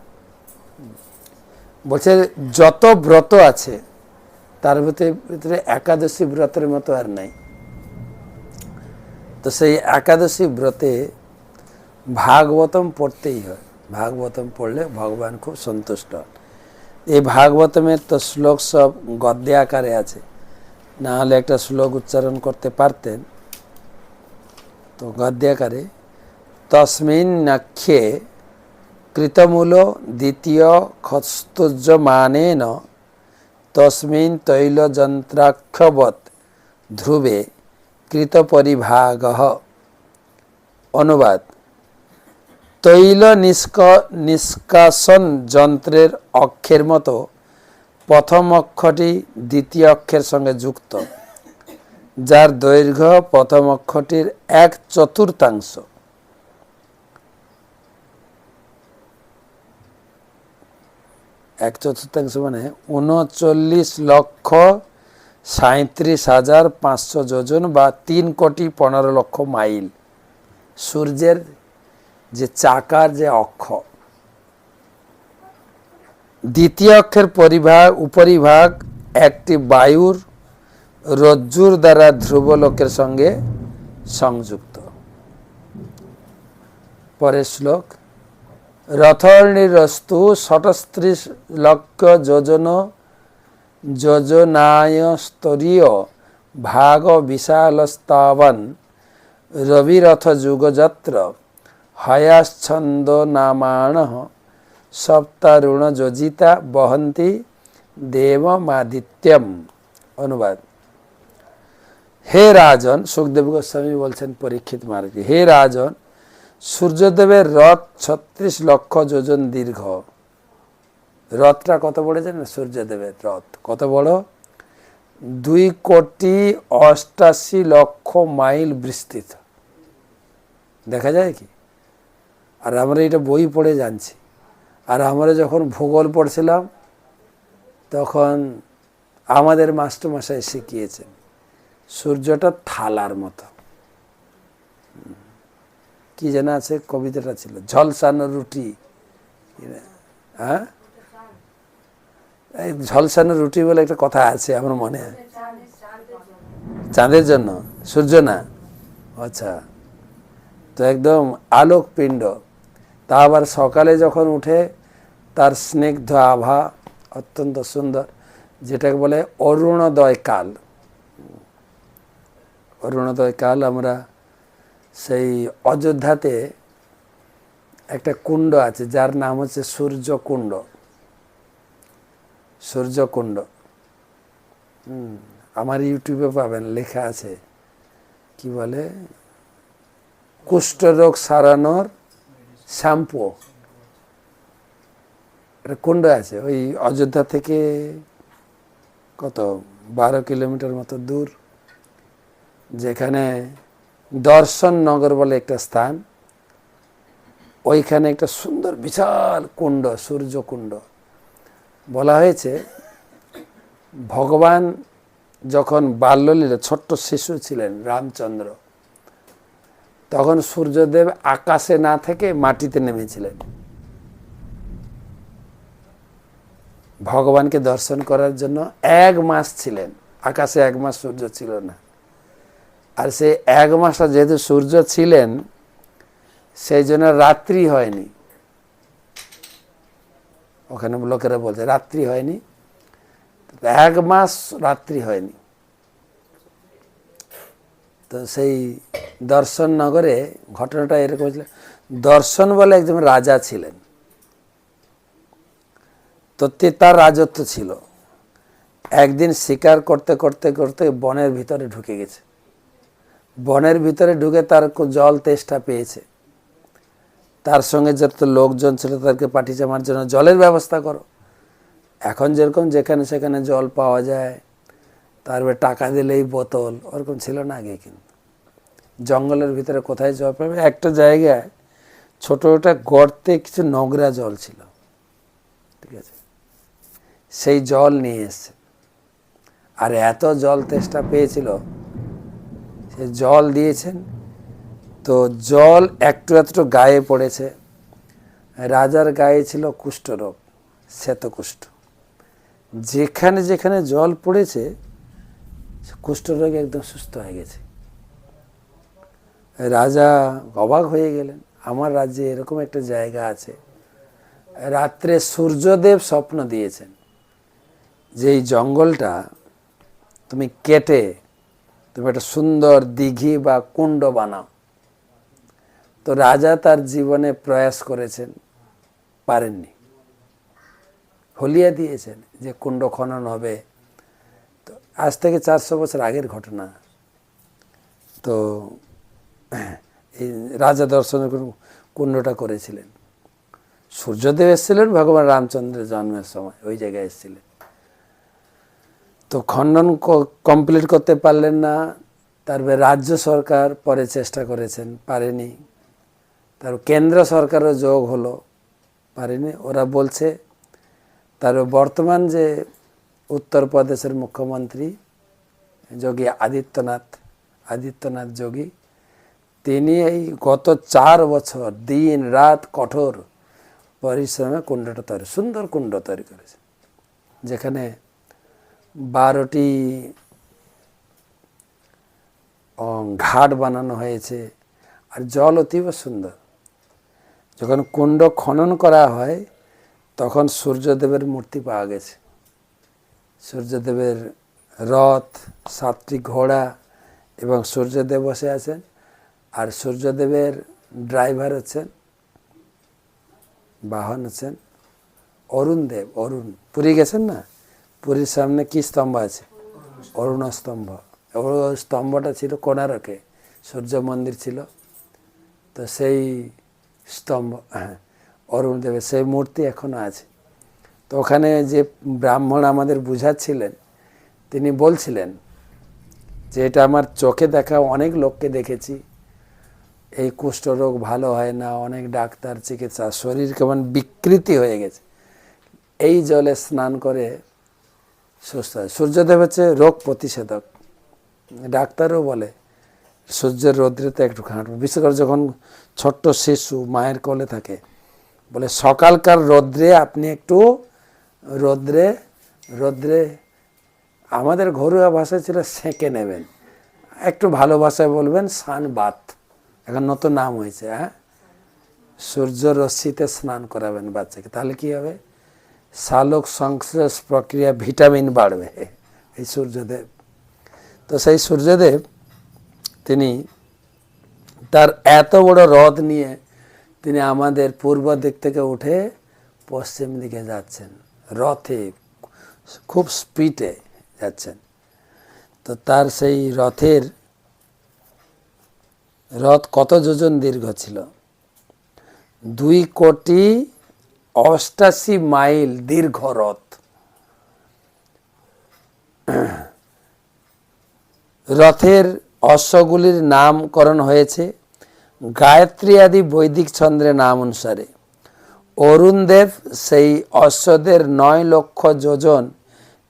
বলছে যত ব্রত আছে তার ভিতরে একাদশী ব্রতের মতো আর নাই। তো সেই একাদশী ব্রতে ভাগবতম পড়তেই হয়। ভাগবতম পড়লে ভগবান খুব সন্তুষ্ট হন। এই ভাগবতমের তো শ্লোক সব গদ্যে আকারে আছে, না হলে একটা শ্লোক উচ্চারণ করতে পারতেন। তো গদ্যে আকারে তস্মিন নাখ্যে কৃতমূল দ্বিতীয় খস্তুজ্যমানেন তস্মিন তৈলযন্ত্রাক্ষবৎ ধ্রুবে কৃত পরিভাগঃ। অনুবাদ: তৈল নিষ্কাশন যন্ত্রের অক্ষের মতো প্রথম অক্ষরটি দ্বিতীয় অক্ষের সঙ্গে যুক্ত, যার দৈর্ঘ্য প্রথম অক্ষরটির 1/4। মানে 39,37,500 যোজন বা 3,15,00,000 মাইল। সূর্যের যে চাকার যে অক্ষ, দ্বিতীয় অক্ষের উপরিভাগ একটি বায়ুর রজ্জুর দ্বারা ধ্রুবলোকের সঙ্গে সংযুক্ত। পরের শ্লোক: রথর্ণিরস্তু 37,00,000 যোজনায়স্তরীয় ভাগ বিশালস্তাবন রবিরথ যুগযত্র হয়াশ্ছন্দনামানঃ সপ্তারুণ যোজিতা বহন্তি দেবমাদিত্যম। অনুবাদ: হে রাজন, সুখদেব গোস্বামী বলছেন পরীক্ষিত মহারাজকে, হে রাজন, সূর্যদেবের রথ 36,00,000 যোজন দীর্ঘ। রথটা কত বড় জানেন? সূর্যদেবের রথ কত বড়? 2,88,00,000 মাইল বিস্তৃত। দেখা যায় কি? আর আমরা এটা বই পড়ে জানছি। আর আমরা যখন ভূগোল পড়ছিলাম তখন আমাদের মাস্টারমশাই শিখিয়েছেন সূর্যটা থালার মতো। কি যেন আছে, কবিতাটা ছিল, ঝলসানো রুটি। হ্যাঁ, এই ঝলসানো রুটি বলে একটা কথা আছে আমার মনে হয়। চাঁদের জন্য, সূর্য না। আচ্ছা, তো একদম আলোক পিণ্ড। তা আবার সকালে যখন উঠে তার স্নিগ্ধ আভা অত্যন্ত সুন্দর, যেটাকে বলে অরুণোদয় কাল। অরুণোদয় কাল আমরা সেই অযোধ্যাতে একটা কুণ্ড আছে যার নাম হচ্ছে সূর্যকুণ্ড। সূর্যকুণ্ড আমার ইউটিউবে পাবেন, লেখা আছে, কি বলে, কুষ্ঠরোগ সারানোর শ্যাম্পু। একটা কুণ্ড আছে ওই অযোধ্যা থেকে কত 12 কিলোমিটার মতো দূর, যেখানে দর্শন নগর বলে একটা স্থান। ওইখানে একটা সুন্দর বিশাল কুণ্ড, সূর্যকুণ্ড। বলা হয়েছে ভগবান যখন বাল্যলীলা, ছোট্ট শিশু ছিলেন রামচন্দ্র, তখন সূর্যদেব আকাশে না থেকে মাটিতে নেমেছিলেন ভগবানকে দর্শন করার জন্য। 1 মাস ছিলেন আকাশে, 1 মাস সূর্য ছিল না। আর সেই 1 মাসটা যেহেতু সূর্য ছিলেন, সেই জন্য রাত্রি হয়নি। ওখানে লোকেরা বলছে রাত্রি হয়নি, 1 মাস রাত্রি হয়নি। তো সেই দর্শন নগরে ঘটনাটা এরকম ছিল। দর্শন বলে একজন রাজা ছিলেন, তো তার রাজত্ব ছিল। একদিন শিকার করতে করতে করতে বনের ভিতরে ঢুকে গেছে। বনের ভিতরে ঢুকে তার জল তেষ্টা পেয়েছে। তার সঙ্গে যত লোকজন ছিল তাদেরকে পাটি চামার জন্য জলের ব্যবস্থা করো। এখন যেরকম যেখানে সেখানে জল পাওয়া যায়, তারপরে টাকা দিলেই বোতল, ওরকম ছিল না আগে। কিন্তু জঙ্গলের ভিতরে কোথায় জল পাবে? একটা জায়গায় ছোট একটা গর্তে কিছু নোংরা জল ছিল, ঠিক আছে, সেই জল নিয়ে এসছে। আর এত জল তেষ্টা পেয়েছিল, সে জল দিয়েছেন, তো জল একটু একটু গায়ে পড়েছে। রাজার গায়ে ছিল কুষ্ঠরোগ, শ্বেতকুষ্ঠ। যেখানে যেখানে জল পড়েছে কুষ্ঠরোগ একদম সুস্থ হয়ে গেছে। রাজা অবাক হয়ে গেলেন, আমার রাজ্যে এরকম একটা জায়গা আছে। রাত্রে সূর্যদেব স্বপ্ন দিয়েছেন যে এই জঙ্গলটা তুমি কেটে তুমি একটা সুন্দর দিঘি বা কুণ্ড বানাও। তো রাজা তার জীবনে প্রয়াস করেছেন, পারেননি। হলিয়া দিয়েছেন যে কুণ্ড খনন হবে। তো আজ থেকে 400 বছর আগের ঘটনা। তো এই রাজা দর্শনের কুণ্ডটা করেছিলেন। সূর্যদেব এসেছিলেন ভগবান রামচন্দ্রের জন্মের সময়, ওই জায়গায় এসেছিলেন। তো খনন কমপ্লিট করতে পারলেন না। তারপরে রাজ্য সরকার পরে চেষ্টা করেছেন, পারেনি। তারপর কেন্দ্র সরকারও যোগ হলো, পারেনি। ওরা বলছে, তার বর্তমান যে উত্তরপ্রদেশের মুখ্যমন্ত্রী যোগী আদিত্যনাথ যোগী, তিনি এই গত 4 বছর দিন রাত কঠোর পরিশ্রমে কুণ্ডটা তৈরি, সুন্দর কুণ্ড তৈরি করেছে, যেখানে 12টি ঘাট বানানো হয়েছে। আর জল অতীব সুন্দর। যখন কুণ্ড খনন করা হয় তখন সূর্যদেবের মূর্তি পাওয়া গেছে। সূর্যদেবের রথ, 7টি ঘোড়া এবং সূর্যদেব বসে আছেন। আর সূর্যদেবের ড্রাইভার হচ্ছেন, বাহন হচ্ছেন অরুণ দেব। অরুণ, পুরী গেছেন না? পুরীর সামনে কি স্তম্ভ আছে? অরুণ স্তম্ভ। ওই স্তম্ভটা ছিল কোণারকে, সূর্য মন্দির ছিল। তো সেই স্তম্ভ, হ্যাঁ, অরুণ দেবের সেই মূর্তি এখনো আছে। তো ওখানে যে ব্রাহ্মণ আমাদের বুঝাচ্ছিলেন, তিনি বলছিলেন যে এটা আমার চোখে দেখা, অনেক লোককে দেখেছি, এই কুষ্ঠরোগ ভালো হয় না, অনেক ডাক্তার চিকিৎসা, শরীর কেমন বিকৃতি হয়ে গেছে, এই জলে স্নান করে সুস্থ হয়। সূর্যদেব হচ্ছে রোগ প্রতিষেধক। ডাক্তারও বলে সূর্যের রৌদ্রেতে একটু খাটবো, বিশেষ করে যখন ছোট্ট শিশু মায়ের কোলে থাকে, বলে সকালকার রৌদ্রে আপনি একটু রৌদ্রে আমাদের ঘরোয়া ভাষা ছিল সেঁকে নেবেন, একটু ভালো ভাষায় বলবেন সানবাত, এখন নতুন নাম হয়েছে। হ্যাঁ, সূর্য রশ্মিতে স্নান করাবেন বাচ্চাকে, তাহলে কি হবে? সালোক সংশ্লেষ প্রক্রিয়া, ভিটামিন বাড়বে। এই সূর্যদেব, তো সেই সূর্যদেব তিনি তার এত বড় রথ নিয়ে তিনি আমাদের পূর্ব দিক থেকে উঠে পশ্চিম দিকে যাচ্ছেন, রথে খুব স্পিডে যাচ্ছেন। তো তার সেই রথ কত যোজন দীর্ঘ ছিল? 2,88 মাইল দীর্ঘ রথ। রথের অশ্বগুলির নামকরণ হয়েছে গায়ত্রী আদি বৈদিক ছন্দের নাম অনুসারে। অরুণ দেব সেই অশ্বদের 9 লক্ষ যোজন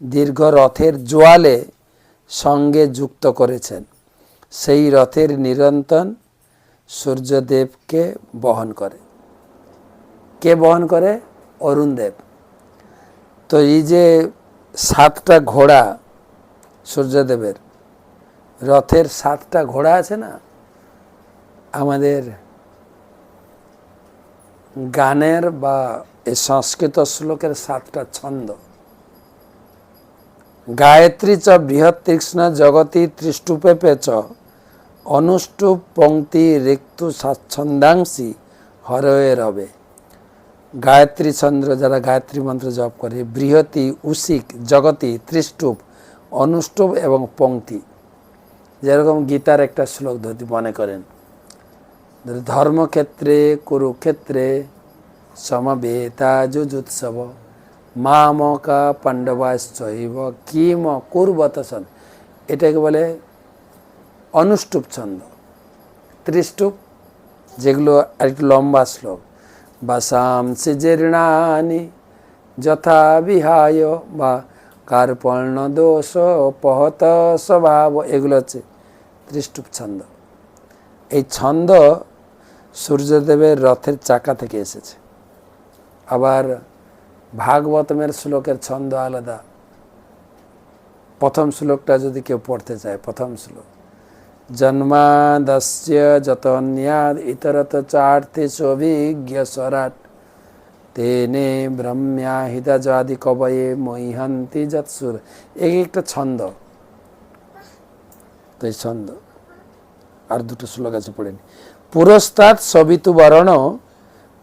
দীর্ঘ রথের জোয়ালে সঙ্গে যুক্ত করেছেন। সেই রথের নিরন্তন সূর্যদেবকে বহন করে। কে বহন করে? অরুণ দেব। তো এই যে 7টা ঘোড়া সূর্যদেবের রথের, 7টা ঘোড়া আছে না, আমাদের গানের বা এই সংস্কৃত শ্লোকের 7টা ছন্দ। গায়ত্রী চ বৃহৎ তীক্ষ্ণ জগতি ত্রিষ্টুপে চ অনুষ্টুপ পংক্তি রিক্তু স্বাচ্ছন্দাংশী হরয়ে রবে। গায়ত্রী চন্দ্র, যারা গায়ত্রী মন্ত্র জপ করে, বৃহতি, উশিক, জগতি, ত্রিষ্টুপ, অনুষ্টুপ এবং পংক্তি। যেরকম গীতার একটা শ্লোক যদি মনে করেন, ধর্মক্ষেত্রে কুরুক্ষেত্রে সমবেতা যুজুৎসব মামকা পাণ্ডবাশ্চৈব কিম কুর্বত সন। এটাকে বলে অনুষ্টুপ ছন্দ, ত্রিষ্টুপ, যেগুলো আরেকটু লম্বা শ্লোক। বাসাংসি জীর্ণানি যথা বিহায় বা কার্পণ্য দোষ পহত স্বভাব, এগুলো হচ্ছে ত্রিষ্টুপ ছন্দ। এই ছন্দ সূর্যদেবের রথের চাকা থেকে এসেছে। আবার ভাগবতমের শ্লোকের ছন্দ আলাদা। প্রথম শ্লোকটা যদি কেউ পড়তে চায়, প্রথম শ্লোক জন্মাদস্য যতন্যাদ ইতরত চার্থে সভিজ্ঞ স্বরাট তেনে ব্রহ্ম্যাহিতাজাদি কবয়ে মহিহন্তি যৎসুর। এই একটা ছন্দ। তো এই ছন্দ আর দুটো শ্লোক আছে, পড়েনি। পুরস্তাৎ সবিতু বরণ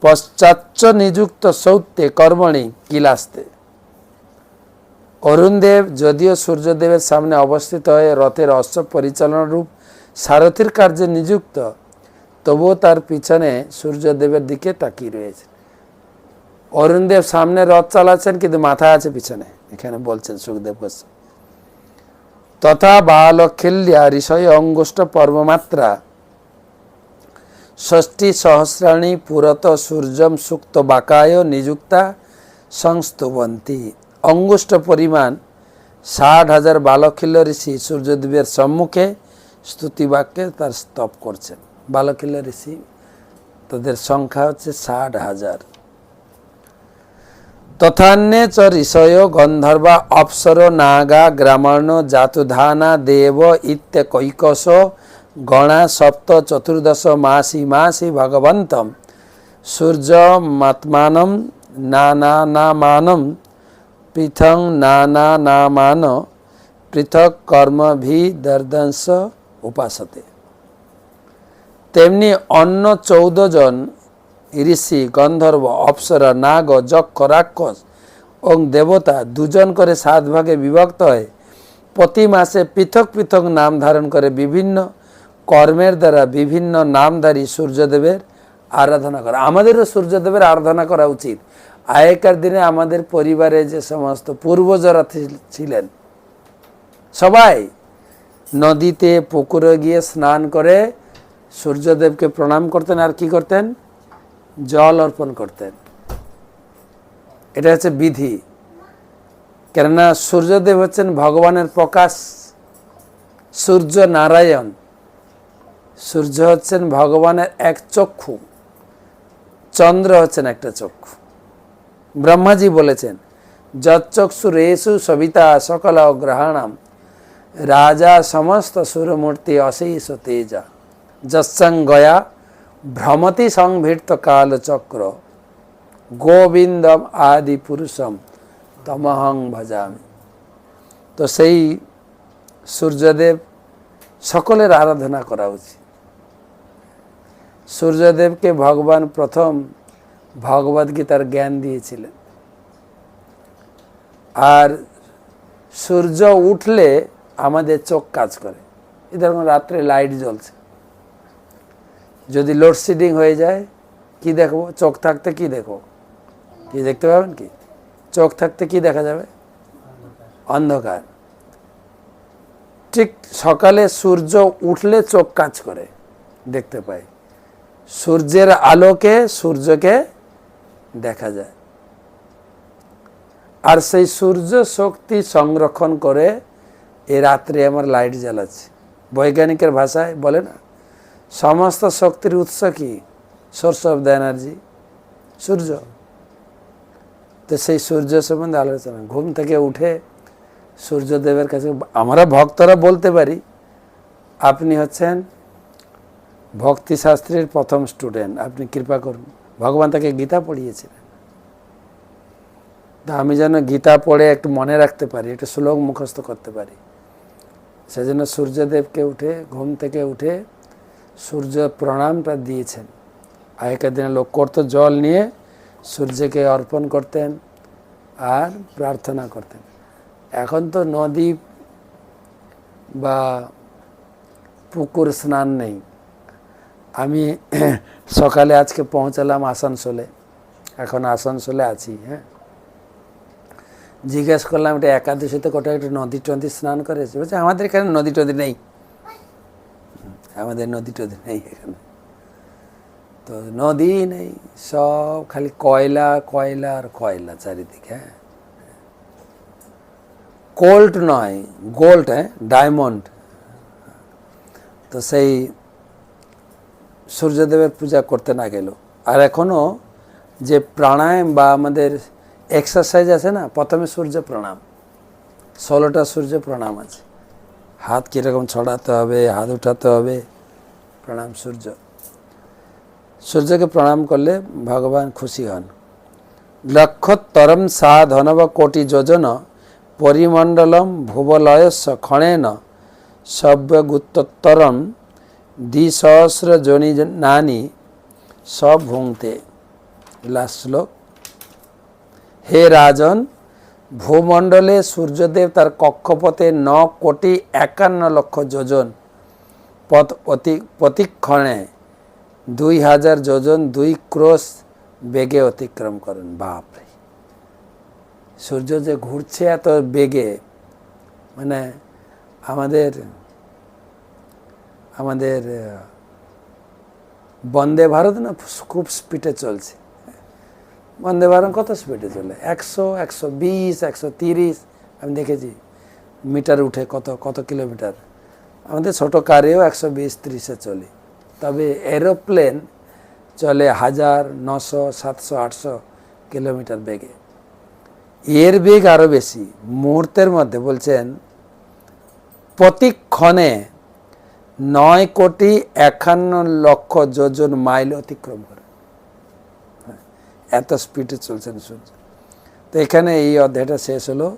পশ্চাচ্চ নিযুক্ত সৌত্যে কর্মণি কিলাস্তে। অরুণদেব যদিও সূর্যদেবের সামনে অবস্থিত হয়ে রথের অশ্ব পরিচালনা রূপ সারথীর কার্যে নিযুক্ত, তবুও তার পিছনে সূর্যদেবের দিকে তাকিয়ে রয়েছে। অরুণদেব সামনে রথ চালাচ্ছেন, কিন্তু মাথা আছে পিছনে, এখানে বলছেন সুখদেব গোস্বামী। তথা বালখিল্যা ঋষয় অঙ্গুষ্ঠ পর্বমাত্রা ষষ্ঠী সহস্রাণী পুরত সূর্যম সুক্ত বাকায় নিযুক্তা সংস্তুবন্তী। অঙ্গুষ্ঠ পরিমাণ 60,000 বালখিল্য ঋষি সূর্যদেবের সম্মুখে স্তুতি বাক্যে তার স্তব করছেন। বালখিল্য ঋষি, তাদের সংখ্যা হচ্ছে 60,000। তথান্যে চ ঋষয় গন্ধর্বা অপ্সর নাগা গ্রামাণ জাতুধানা দেব ইত্যকৈকশ গণা সপ্ত চতুর্দশ মাসি মাসি ভগবন্তম সূর্যমাত্মানম নানানামানম পৃথং নানানামান পৃথক কর্মভিদর্দংশ উপাসতে। তেমনি অন্য 14 জন ঋষি, গন্ধর্ব, অপ্সরা, নাগ, যক্ষ, রাক্ষস ও দেবতা 2 জন করে 7 ভাগে বিভক্ত হয়ে প্রতি মাসে পৃথক পৃথক নাম ধারণ করে বিভিন্ন কর্মের দ্বারা বিভিন্ন নামধারী সূর্যদেবের আরাধনা করা। আমাদেরও সূর্যদেবের আরাধনা করা উচিত। আগেকার দিনে আমাদের পরিবারে যে সমস্ত পূর্বজরা ছিলেন, সবাই নদীতে পুকুরে গিয়ে স্নান করে সূর্যদেবকে প্রণাম করতেন। আর কি করতেন? জল অর্পণ করতেন। এটা হচ্ছে বিধি। কেননা সূর্যদেব হচ্ছেন ভগবানের প্রকাশ। সূর্য নারায়ণ, সূর্য হচ্ছেন ভগবানের এক চক্ষু, চন্দ্র হচ্ছেন একটা চক্ষু। ব্রহ্মাজি বলেছেন যচ্চক্ষুরেষু সবিতা সকল গ্রহাণাম রাজা সমস্ত সুরমূর্তি অশেষ তেজা যৎসঙ্গয়া ভ্রমতি সংভৃত কালচক্র গোবিন্দম আদি পুরুষম তমহং ভজামি। তো সেই সূর্যদেব সকলের আরাধনা করা উচিত। সূর্যদেবকে ভগবান প্রথম ভগবদ্গীতার জ্ঞান দিয়েছিলেন। আর সূর্য উঠলে আমাদের চোখ কাজ করে। এই ধরুন রাত্রে লাইট জ্বলছে, যদি লোডশেডিং হয়ে যায় কি দেখবো? চোখ থাকতে কি দেখো? কি দেখতে পাবেন? কি চোখ থাকতে কি দেখা যাবে? অন্ধকার। ঠিক সকালে সূর্য উঠলে চোখ কাজ করে, দেখতে পাই। সূর্যের আলোকে সূর্যকে দেখা যায়। আর সেই সূর্য শক্তি সংরক্ষণ করে এই রাত্রে আমার লাইট জ্বালাচ্ছে। বৈজ্ঞানিকের ভাষায় বলে না, সমস্ত শক্তির উৎস কি? সোর্স অফ দ্য এনার্জি সূর্য। তো সেই সূর্য সম্বন্ধে আলোচনা। ঘুম থেকে উঠে সূর্যদেবের কাছে আমরা ভক্তরা বলতে পারি, আপনি হচ্ছেন ভক্তিশাস্ত্রের প্রথম স্টুডেন্ট, আপনি কৃপা করুন। ভগবান তাকে গীতা পড়িয়েছিলেন। তা আমি যেন গীতা পড়ে একটু মনে রাখতে পারি, একটু শ্লোক মুখস্থ করতে পারি, সেজন্য সূর্যদেবকে উঠে ঘুম থেকে উঠে সূর্য প্রণামটা দিয়েছেন। আগেকার দিনে লোক করতো, জল নিয়ে সূর্যকে অর্পণ করতেন আর প্রার্থনা করতেন। এখন তো নদী বা পুকুর স্নান নেই। আমি সকালে আজকে পৌঁছালাম আসানসোলে, এখন আসানসোলে আছি। হ্যাঁ, জিজ্ঞেস করলাম এটা একাদশীতে কোথাও একটু নদী টদী স্নান করেছে? বলছে আমাদের এখানে নদী টদী নেই, আমাদের নদী টদী নেই এখানে। তো নদী নেই, সব খালি কয়লা কয়লা আর কয়লা চারিদিকে। হ্যাঁ, কোল্ট নয়, গোল্ড, হ্যাঁ, ডায়মন্ড। তো সেই সূর্যদেবের পূজা করতে না গেল। আর এখনও যে প্রাণায়াম বা আমাদের এক্সারসাইজ আছে না, প্রথমে সূর্য প্রণাম, 16টা সূর্য প্রণাম আছে। হাত কীরকম ছড়াতে হবে, হাত উঠাতে হবে, প্রণাম সূর্য। সূর্যকে প্রণাম করলে ভগবান খুশি হন। লক্ষোত্তরম সা ধনব কোটি যোজন পরিমণ্ডলম ভুবলয়স্য ক্ষণেন সব্যগুত্তরম দ্বিসহস্র জনি নানি সব ভুংতে। লাস্ট শ্লোক। হে রাজন, ভূমণ্ডলে সূর্যদেব তার কক্ষপথে 9,51,00,000 যোজন পথ প্রতিক্ষণে 2000 যোজন 2 ক্রোশ বেগে অতিক্রম করেন। বাপরে, সূর্য যে ঘুরছে এত বেগে, মানে আমাদের বন্দে ভারত না খুব স্পিডে চলছে। বন্দে ভারত কত স্পিডে চলে? 100, 120, 130 আমি দেখেছি মিটার উঠে কত কিলোমিটার। আমাদের ছোটো কারেও 120-130-এ চলে, তবে এরোপ্লেন চলে 1000, 900, 700, 800 কিলোমিটার বেগে। এর বেগ আরও বেশি। মুহূর্তের মধ্যে বলছেন প্রতিক্ষণে 9,51,00,000 যোজন মাইল অতিক্রম করে। এত স্পিডে চলছেন সূর্য। তো এখানে এই অধ্যায়টা শেষ হলো।